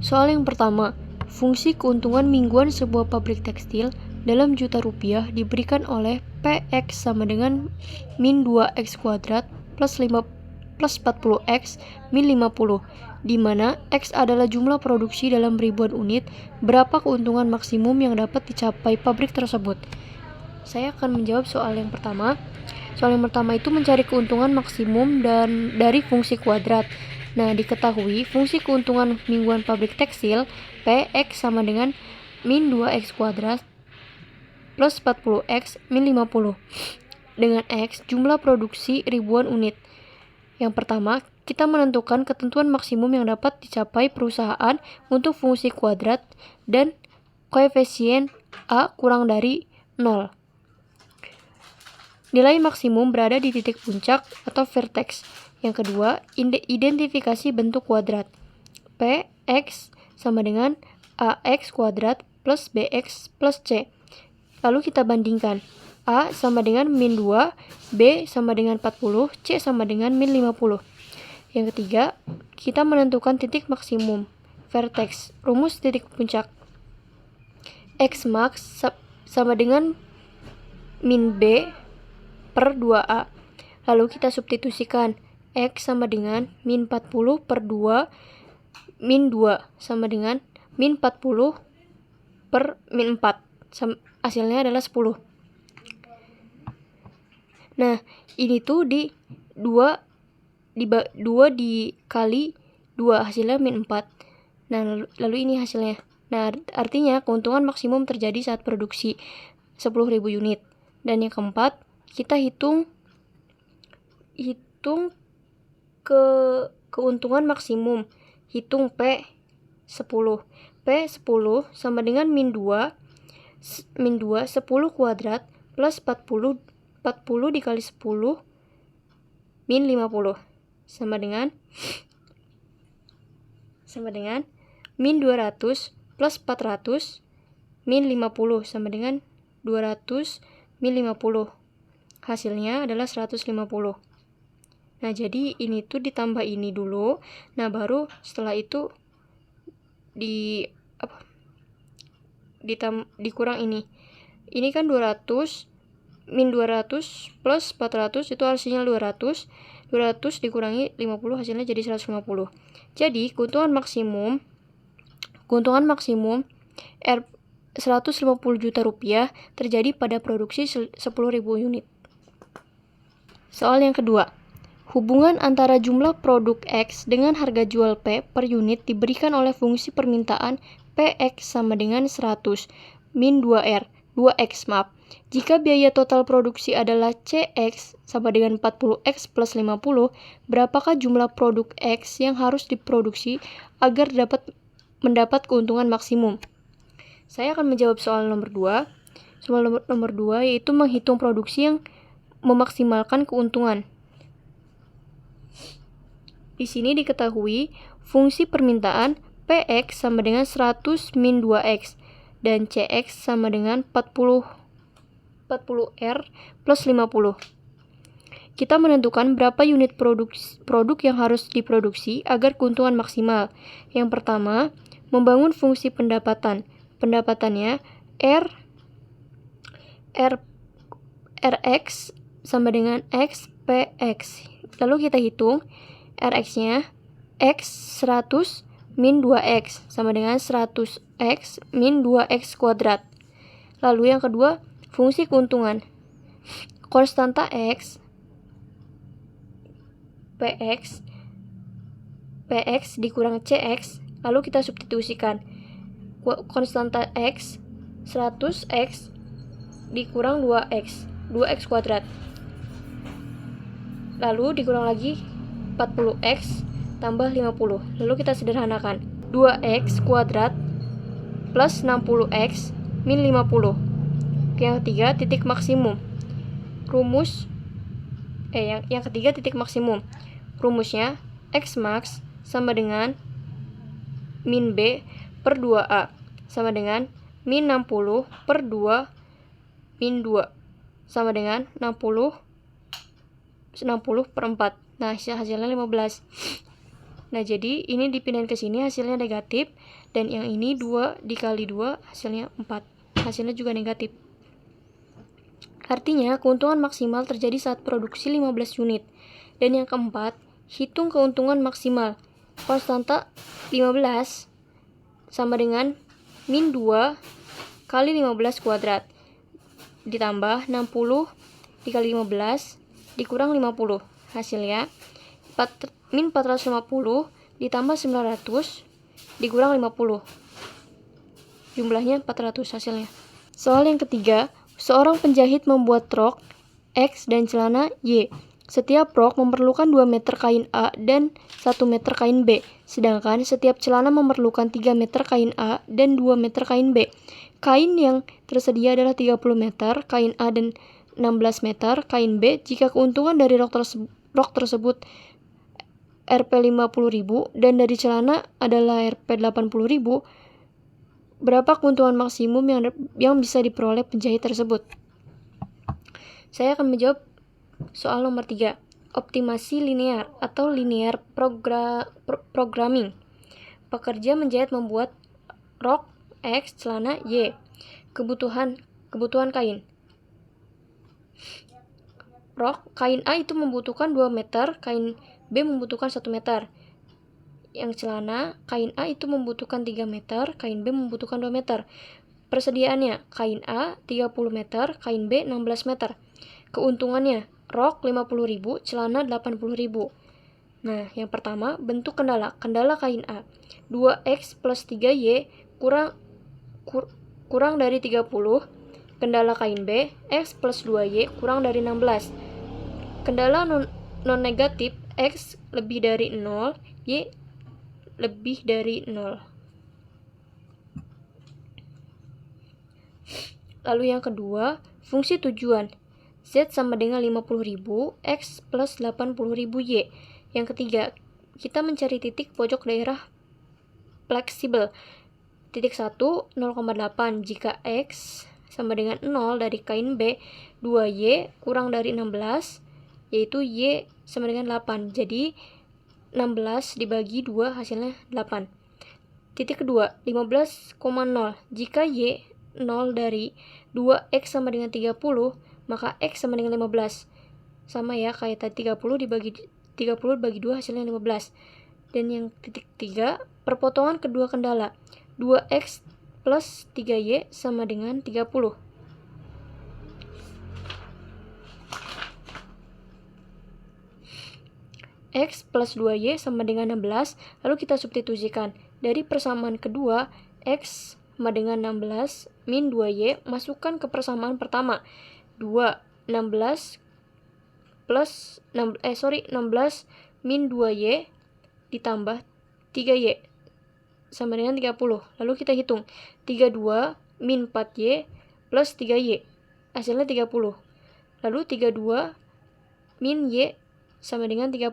Soal yang pertama, fungsi keuntungan mingguan sebuah pabrik tekstil dalam juta rupiah diberikan oleh PX sama dengan min 2X kuadrat plus 40X min 50, di mana X adalah jumlah produksi dalam ribuan unit. Berapa keuntungan maksimum yang dapat dicapai pabrik tersebut? Saya akan menjawab soal yang pertama. Soal yang pertama itu mencari keuntungan maksimum dan dari fungsi kuadrat. Nah, diketahui fungsi keuntungan mingguan pabrik tekstil PX sama dengan min 2X kuadrat plus 40X min 50. Dengan X, jumlah produksi ribuan unit. Yang pertama, kita menentukan ketentuan maksimum yang dapat dicapai perusahaan untuk fungsi kuadrat dan koefisien A kurang dari 0. Nilai maksimum berada di titik puncak atau vertex. Yang kedua, identifikasi bentuk kuadrat. Px sama dengan ax kuadrat plus bx plus c. Lalu kita bandingkan. A sama dengan min 2, B sama dengan 40, C sama dengan min 50. Yang ketiga, kita menentukan titik maksimum. Vertex, rumus titik puncak. X max sama dengan min B per 2A. Lalu kita substitusikan. X sama dengan min 40 per 2 min 2 sama dengan min 40 per min 4. Hasilnya adalah 10. Nah, ini tuh di 2 dikali 2, hasilnya min 4. Nah, lalu ini hasilnya. Nah, artinya keuntungan maksimum terjadi saat produksi 10.000 unit. Dan yang keempat, kita hitung keuntungan maksimum. Hitung P10. P10 sama dengan min 2 10 kuadrat plus 40 dikali 10 min 50 sama dengan min 200 plus 400 min 50 sama dengan 200 min 50. Hasilnya adalah 150. Nah, jadi ini tuh ditambah ini dulu. Nah, baru setelah itu dikurang ini. Ini kan 200 min 200 plus 400 itu hasilnya 200 dikurangi 50 hasilnya jadi 150. Jadi keuntungan maksimum 150 juta rupiah terjadi pada produksi 10.000 unit. Soal yang kedua, hubungan antara jumlah produk X dengan harga jual P per unit diberikan oleh fungsi permintaan PX sama dengan 100 min 2X. Jika biaya total produksi adalah CX sama dengan 40X plus 50, berapakah jumlah produk X yang harus diproduksi agar dapat mendapat keuntungan maksimum? Saya akan menjawab soal nomor 2. Soal nomor 2 yaitu menghitung produksi yang memaksimalkan keuntungan. Di sini diketahui fungsi permintaan PX sama dengan 100 min 2X dan CX sama dengan 40R plus 50. Kita menentukan berapa unit produk yang harus diproduksi agar keuntungan maksimal. Yang pertama, membangun fungsi pendapatan. Pendapatannya Rx sama dengan X PX. Lalu kita hitung Rx-nya X 100 min 2X sama dengan 100X min 2X kuadrat. Lalu yang kedua, fungsi keuntungan. Konstanta X PX dikurang CX, lalu kita substitusikan. Konstanta X 100X dikurang 2X kuadrat. Lalu dikurang lagi 40X tambah 50. Lalu kita sederhanakan. 2X kuadrat plus 60X min 50. Yang ketiga, titik maksimum. Yang ketiga titik maksimum. Rumusnya X max sama dengan min B per 2A sama dengan min 60 per 2 min 2 sama dengan 60 per 4. Nah, hasilnya 15. Nah, jadi ini dipindahin ke sini hasilnya negatif, dan yang ini 2 dikali 2 hasilnya 4. Hasilnya juga negatif. Artinya, keuntungan maksimal terjadi saat produksi 15 unit. Dan yang keempat, hitung keuntungan maksimal. Konstanta 15 sama dengan min 2 kali 15 kuadrat. Ditambah 60 dikali 15 dikurang 50. Hasilnya min 450 ditambah 900 dikurang 50. Jumlahnya 400 hasilnya. Soal yang ketiga, seorang penjahit membuat rok X dan celana Y. Setiap rok memerlukan 2 meter kain A dan 1 meter kain B, sedangkan setiap celana memerlukan 3 meter kain A dan 2 meter kain B. Kain yang tersedia adalah 30 meter kain A dan 16 meter kain B. Jika keuntungan dari rok tersebut Rp 50.000 dan dari celana adalah Rp 80.000, berapa keuntungan maksimum yang bisa diperoleh penjahit tersebut? Saya akan menjawab soal nomor 3. Optimasi linear atau linear programming. Pekerja menjahit membuat rok X, celana Y. Kebutuhan kain. Rok kain A itu membutuhkan 2 meter, kain B membutuhkan 1 meter. Yang celana kain A itu membutuhkan 3 meter, kain B membutuhkan 2 meter. Persediaannya, kain A 30 meter, kain B 16 meter. Keuntungannya, rok 50.000, celana 80.000. Nah, yang pertama, bentuk kendala. Kendala kain A, 2X plus 3Y kurang dari 30. Kendala kain B, X plus 2Y kurang dari 16. Kendala non-negatif, X lebih dari 0, Y lebih dari 0. Lalu yang kedua, fungsi tujuan. Z sama dengan 50.000, X plus 80.000 Y. Yang ketiga, kita mencari titik pojok daerah fleksibel. Titik 1, 0,8. Jika X sama dengan 0 dari kain B, 2Y kurang dari 16, yaitu Y sama dengan 8. Jadi 16 dibagi 2 hasilnya 8. Titik kedua, 15,0. Jika Y 0 dari 2X sama dengan 30, maka X sama dengan 15. Sama ya, kayak tadi 30 dibagi 2 hasilnya 15. Dan yang titik 3, perpotongan kedua kendala. 2X plus 3Y sama dengan 30. X plus 2Y sama dengan 16, lalu kita substitusikan. Dari persamaan kedua, X sama dengan 16 min 2Y, masukkan ke persamaan pertama. 16 min 2Y ditambah 3Y sama dengan 30. Lalu kita hitung. 32 min 4Y plus 3Y. Hasilnya 30. Lalu 32 min Y sama dengan 30.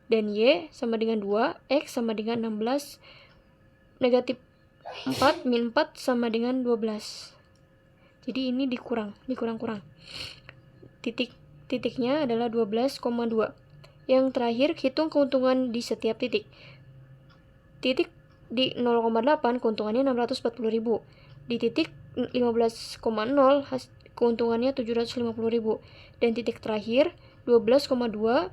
Dan Y sama dengan 2, X sama dengan 16, negatif 4 min 4 sama dengan 12. Jadi ini dikurang-kurang. Titiknya adalah 12,2. Yang terakhir, hitung keuntungan di setiap titik. Titik di 0,8 keuntungannya 640.000. Di titik 15,0 keuntungannya 750.000. Dan titik terakhir 12,2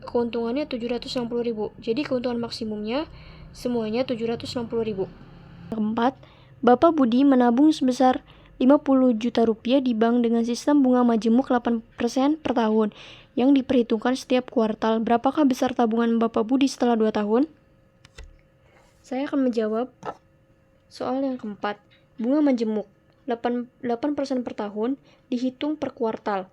keuntungannya 760.000. Jadi keuntungan maksimumnya semuanya 760.000. Keempat, Bapak Budi menabung sebesar 50 juta rupiah di bank dengan sistem bunga majemuk 8% per tahun yang diperhitungkan setiap kuartal. Berapakah besar tabungan Bapak Budi setelah 2 tahun? Saya akan menjawab soal yang keempat. Bunga majemuk 8% per tahun dihitung per kuartal.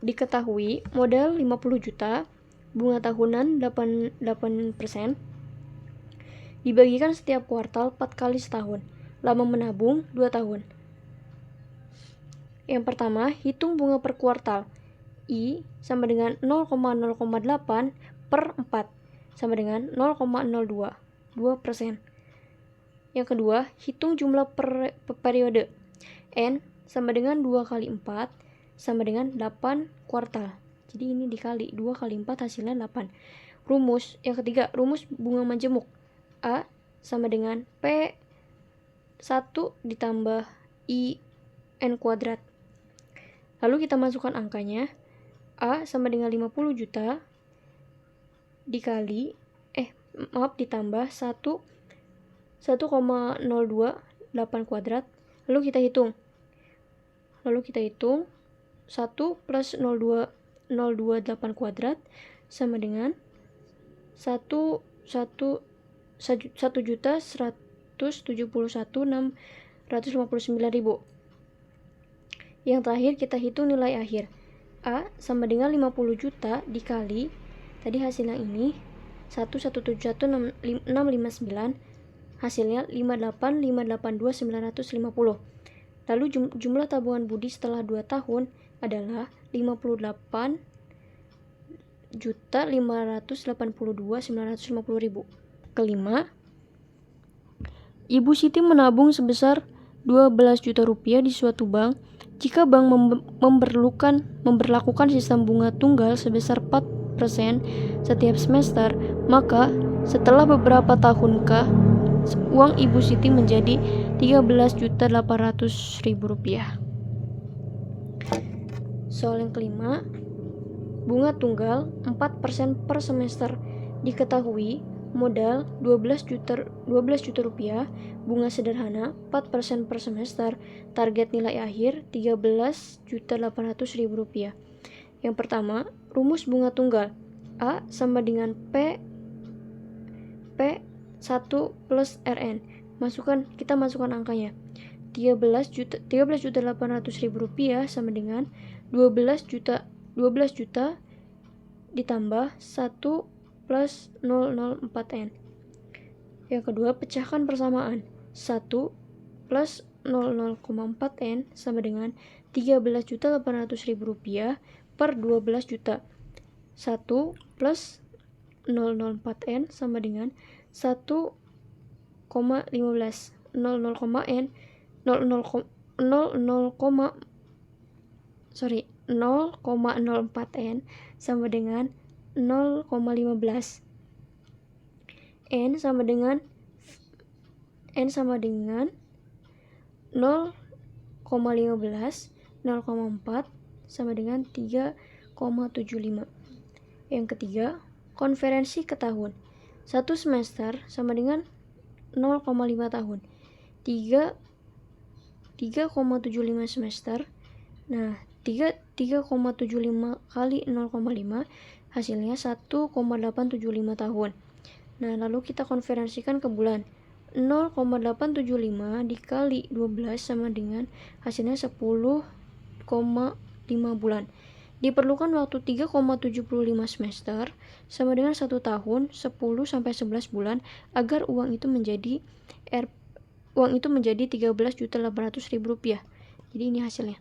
Diketahui modal 50 juta, bunga tahunan 8%, dibagikan setiap kuartal 4 kali setahun. Lama menabung 2 tahun. Yang pertama, hitung bunga per kuartal. I sama dengan 0,08 per 4 sama dengan 0,02, 2%. Yang kedua, hitung jumlah per periode. N sama dengan 2 kali 4 sama dengan 8 kuartal. Jadi ini dikali 2 kali 4 hasilnya 8. Rumus yang ketiga, rumus bunga majemuk. A sama dengan P1 ditambah IN kuadrat. Lalu kita masukkan angkanya. A sama dengan 50 juta dikali ditambah 1,028 kuadrat. Lalu kita hitung 1 plus 0,228 kuadrat sama dengan 1.171.659.000. Yang terakhir kita hitung nilai akhir. A sama dengan 50 juta dikali tadi hasilnya ini 1.171.659, hasilnya 58.582.950. Lalu jumlah tabungan Budi setelah 2 tahun adalah 58.582.950.000. Kelima, Ibu Siti menabung sebesar 12 juta rupiah di suatu bank. Jika bank memberlakukan sistem bunga tunggal sebesar 4% setiap semester, maka setelah beberapa tahunkah uang Ibu Siti menjadi 13.800.000 rupiah. Soal yang kelima, bunga tunggal 4% per semester. Diketahui modal 12 juta rupiah, bunga sederhana 4% per semester, target nilai akhir 13.800.000 rupiah. Yang pertama, rumus bunga tunggal. A sama dengan P1 plus RN. Kita masukkan angkanya. 13.800.000 rupiah sama dengan 12 juta ditambah 1 plus 004N. Yang kedua, pecahkan persamaan. 1 plus 0,4N sama dengan 13.800.000 rupiah per 12 juta. 1 plus 004N sama dengan 1,15. 0,04N sama dengan 0,15. N sama dengan 0,15, 0,4 sama dengan 3,75. Yang ketiga, konferensi ke tahun. 1 semester sama dengan 0,5 tahun. 3,75 semester. Nah, 3,75 kali 0,5 hasilnya 1,875 tahun. Nah, lalu kita konferensikan ke bulan. 0,875 dikali 12 sama dengan hasilnya 10,5 bulan. Diperlukan waktu 3,75 semester sama dengan 1 tahun 10-11 bulan agar uang itu menjadi 13.800.000 rupiah. Jadi ini hasilnya.